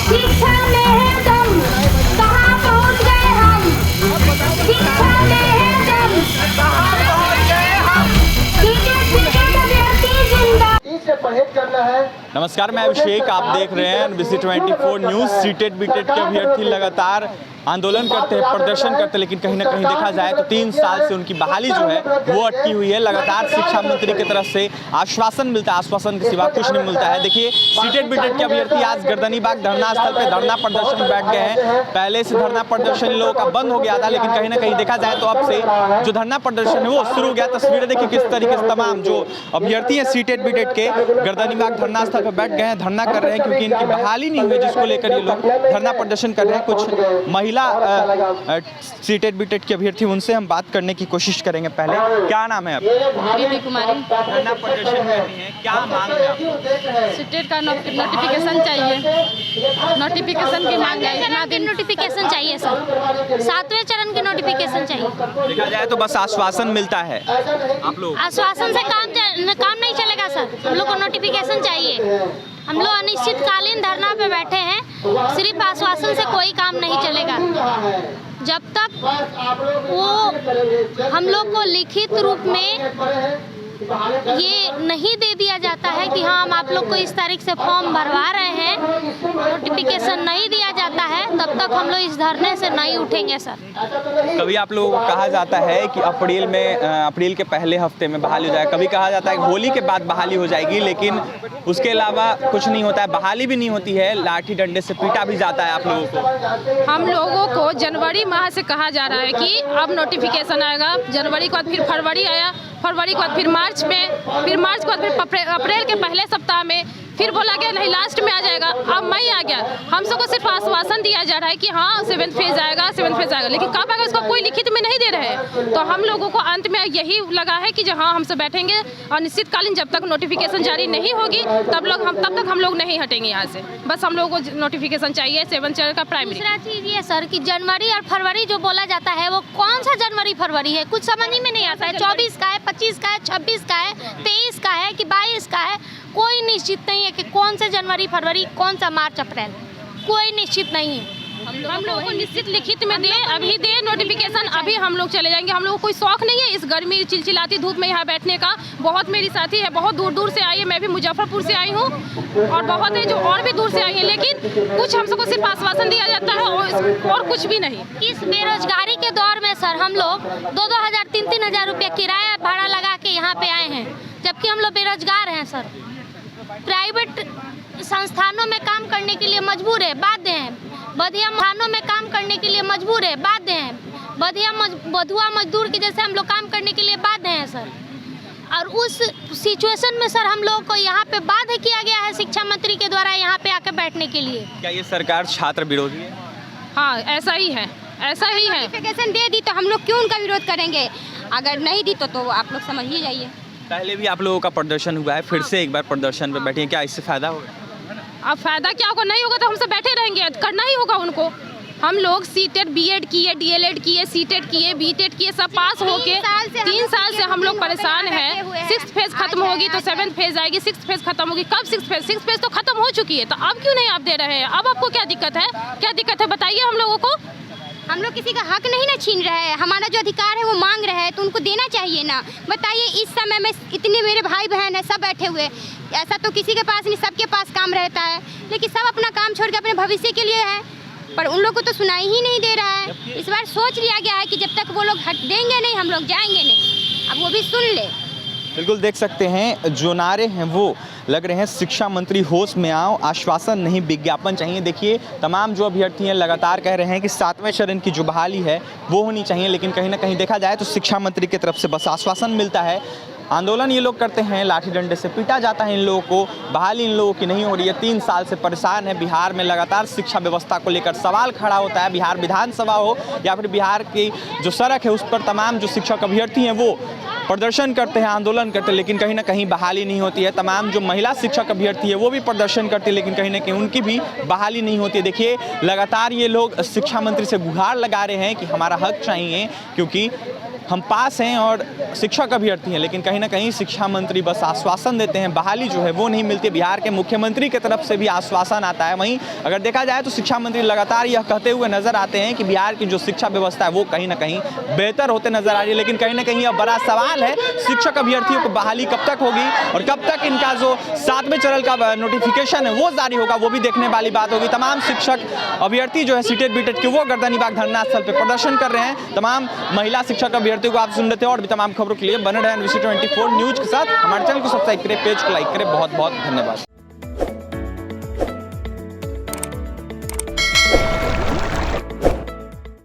शिक्षा में है दम, कहाँ पहुँच गए हम। शिक्षा में है दम, कहाँ पहुँच गए हम। सीटेट अभ्यर्थी जिंदाबाद। इससे परहेज करना है। नमस्कार, मैं अभिषेक, आप देख रहे हैं NBC 24 न्यूज़। सीटेट बीटेट के अभ्यर्थी लगातार आंदोलन करते हैं, प्रदर्शन करते हैं, लेकिन कहीं ना कहीं देखा जाए तो 3 साल से उनकी बहाली जो है वो अटकी हुई है। लगातार शिक्षा मंत्री की तरफ से आश्वासन मिलता है, आश्वासन के सिवा कुछ नहीं मिलता है। देखिए, सीटेट बीटेट के अभ्यर्थी आज गर्दनीबाग धरना स्थल पे धरना प्रदर्शन में बैठ गए हैं। पहले से धरना प्रदर्शन लोगों का बंद हो गया था, लेकिन कहीं ना कहीं देखा जाए तो अब से जो धरना प्रदर्शन है वो शुरू हो गया। तस्वीरें देखिए किस तरीके से तमाम जो अभ्यर्थी हैं सीटेट बीटेट के गर्दनीबाग धरना स्थल पर बैठ गए हैं, धरना कर रहे हैं, क्योंकि इनकी बहाली नहीं हुई, जिसको लेकर ये लोग धरना प्रदर्शन कर रहे हैं। कुछ महिला सीटेट बीटेट के अभ्यर्थी, उनसे हम बात करने की कोशिश करेंगे। पहले क्या नाम है आपका? प्रीति कुमारी। धरना प्रदर्शन कर रही हैं, क्या मांग है आपकी? सीटेट का नोटिफिकेशन चाहिए, नोटिफिकेशन की मांग है। इतना दिन नोटिफिकेशन चाहिए सर, 7वें चरण की नोटिफिकेशन चाहिए। देखा जाए तो बस आश्वासन मिलता है आप लोग। आश्वासन से काम नहीं चलेगा सर, हम लोग को नोटिफिकेशन चाहिए। हम लोग अनिश्चितकालीन धरना पे बैठे हैं, सिर्फ आश्वासन से कोई काम नहीं चलेगा। जब तक वो हम लोग को लिखित रूप में ये नहीं दे दिया जाता है कि हाँ हम आप लोग को इस तारीख से फॉर्म भरवा रहे हैं, नोटिफिकेशन नहीं दिया जाता है, तब तक हम लोग इस धरने से नहीं उठेंगे सर। कभी आप लोगों को कहा जाता है कि अप्रैल के पहले हफ्ते में बहाली हो जाए, कभी कहा जाता है कि होली के बाद बहाली हो जाएगी, लेकिन उसके अलावा कुछ नहीं होता है, बहाली भी नहीं होती है, लाठी डंडे से पीटा भी जाता है आप लोगों को। हम लोगों को जनवरी माह से कहा जा रहा है कि अब नोटिफिकेशन आएगा। जनवरी के बाद फिर फरवरी आया, फरवरी के बाद फिर मार्च में, फिर मार्च के बाद फिर अप्रैल के पहले सप्ताह में, फिर बोला गया नहीं लास्ट में आ जाएगा। अब मई आ गया, हम सबको सिर्फ आश्वासन दिया जा रहा है कि हाँ 7th फेज आएगा, 7th फेज आएगा, लेकिन कब आएगा इसका कोई लिखित में नहीं दे रहे हैं। तो हम लोगों को अंत में यही लगा है कि जहाँ हम सब बैठेंगे और निश्चितकालीन जब तक नोटिफिकेशन जारी नहीं होगी तब तक हम लोग नहीं हटेंगे यहाँ से। बस हम लोगों को नोटिफिकेशन चाहिए 7th चरण का प्राइमरी। दूसरा चीज़ ये सर कि जनवरी और फरवरी जो बोला जाता है वो कौन सा जनवरी फरवरी है, कुछ समझ में नहीं आता है। 24 का है, 25 का है, 26 का है, 23 का है कि 22 का है, कोई निश्चित नहीं है कि कौन सा जनवरी फरवरी, कौन सा मार्च अप्रैल, कोई निश्चित नहीं है। हम लोगों को निश्चित लिखित में दे, अभी दे नोटिफिकेशन, अभी हम लोग चले जाएंगे। हम लोगों को कोई शौक नहीं है इस गर्मी चिलचिलाती धूप में यहाँ बैठने का। बहुत मेरी साथी है, बहुत दूर दूर से आई है, मैं भी मुजफ्फरपुर से आई हूँ, और बहुत है जो और भी दूर से आई है, लेकिन कुछ हम सबको सिर्फ आश्वासन दिया जाता है और कुछ भी नहीं। इस बेरोजगारी के दौर में सर हम लोग 2-2 हज़ार 3-3 हज़ार रुपया किराया भाड़ा लगा के यहाँ पे आए हैं, जबकि हम लोग बेरोजगार हैं सर। प्राइवेट संस्थानों में काम करने के लिए मजबूर है, बाध्य हैं। बधिया थानों में काम करने के लिए मजबूर है, बाध्य हैं। बधुआ मजदूर के जैसे हम लोग काम करने के लिए बाध्य हैं सर। और उस सिचुएशन में सर हम लोगों को यहाँ पे बाध्य किया गया है शिक्षा मंत्री के द्वारा यहाँ पे आके बैठने के लिए। क्या ये सरकार छात्र विरोधी है? हाँ ऐसा ही है, ऐसा ही है। नोटिफिकेशन दे दी तो हम लोग क्यों उनका विरोध करेंगे, अगर नहीं दी तो आप लोग समझ ही जाइए। पहले भी आप लोगों का प्रदर्शन हुआ है, फिर से एक बार प्रदर्शन पे बैठे हैं, क्या इससे फायदा होगा? अब फायदा क्या होगा, नहीं होगा तो हमसे बैठे रहेंगे, करना ही होगा उनको। हम लोग सीटेट बीएड किए, डीएलएड किए, सीटेट किए, बीटेट किए, सब पास होके 3 साल से हम लोग परेशान हैं। 6th फेज खत्म होगी तो 7th फेज आएगी, 6th फेज खत्म होगी, कब 6th फेज तो खत्म हो चुकी है, तो अब क्यों नहीं आप दे रहे हैं? अब आपको क्या दिक्कत है, क्या दिक्कत है बताइए हम लोगों को। हम लोग किसी का हक नहीं ना छीन रहे हैं, हमारा जो अधिकार है वो मांग रहे हैं तो उनको देना चाहिए ना। बताइए इस समय में इतने मेरे भाई बहन हैं सब बैठे हुए, ऐसा तो किसी के पास नहीं, सबके पास काम रहता है, लेकिन सब अपना काम छोड़ के अपने भविष्य के लिए है, पर उन लोग को तो सुनाई ही नहीं दे रहा है। इस बार सोच लिया गया है कि जब तक वो लोग हट देंगे नहीं हम लोग जाएंगे नहीं, अब वो भी सुन ले। बिल्कुल देख सकते हैं जो नारे हैं वो लग रहे हैं, शिक्षा मंत्री होश में आओ, आश्वासन नहीं विज्ञापन चाहिए। देखिए तमाम जो अभ्यर्थी हैं लगातार कह रहे हैं कि 7वें चरण की जो बहाली है वो होनी चाहिए, लेकिन कहीं ना कहीं देखा जाए तो शिक्षा मंत्री की तरफ से बस आश्वासन मिलता है। आंदोलन ये लोग करते हैं, लाठी डंडे से पीटा जाता है इन लोगों को, बहाली इन लोगों की नहीं हो रही है। 3 साल से परेशान है। बिहार में लगातार शिक्षा व्यवस्था को लेकर सवाल खड़ा होता है। बिहार विधानसभा हो या फिर बिहार की जो सड़क है उस पर तमाम जो शिक्षक अभ्यर्थी हैं वो प्रदर्शन करते हैं, आंदोलन करते हैं, लेकिन कहीं ना कहीं बहाली नहीं होती है। तमाम जो महिला शिक्षक अभ्यर्थी है वो भी प्रदर्शन करती है, लेकिन कहीं ना कहीं उनकी भी बहाली नहीं होती है। देखिए लगातार ये लोग शिक्षा मंत्री से गुहार लगा रहे हैं कि हमारा हक चाहिए, क्योंकि हम पास हैं और शिक्षक अभ्यर्थी हैं, लेकिन कहीं ना कहीं शिक्षा मंत्री बस आश्वासन देते हैं, बहाली जो है वो नहीं मिलती। बिहार के मुख्यमंत्री की तरफ से भी आश्वासन आता है। वहीं अगर देखा जाए तो शिक्षा मंत्री लगातार यह कहते हुए नजर आते हैं कि बिहार की जो शिक्षा व्यवस्था है वो कहीं ना कहीं बेहतर होते नजर आ रही है। लेकिन कहीं ना कहीं अब बड़ा सवाल है, शिक्षक अभ्यर्थियों को बहाली कब तक होगी और कब तक इनका जो 7वें चरण का नोटिफिकेशन है वो जारी होगा, वो भी देखने वाली बात होगी। तमाम शिक्षक अभ्यर्थी जो है सीटेट बीटेट के वो गर्दनीबाग धरना स्थल पर प्रदर्शन कर रहे हैं। तमाम महिला शिक्षक अभ्यर्थियों को आप सुन लेते हैं और भी तमाम खबरों के लिए बने रहें NBC 24 न्यूज के साथ। हमारे चैनल को सब्सक्राइब करें, पेज को लाइक करें। बहुत बहुत धन्यवाद।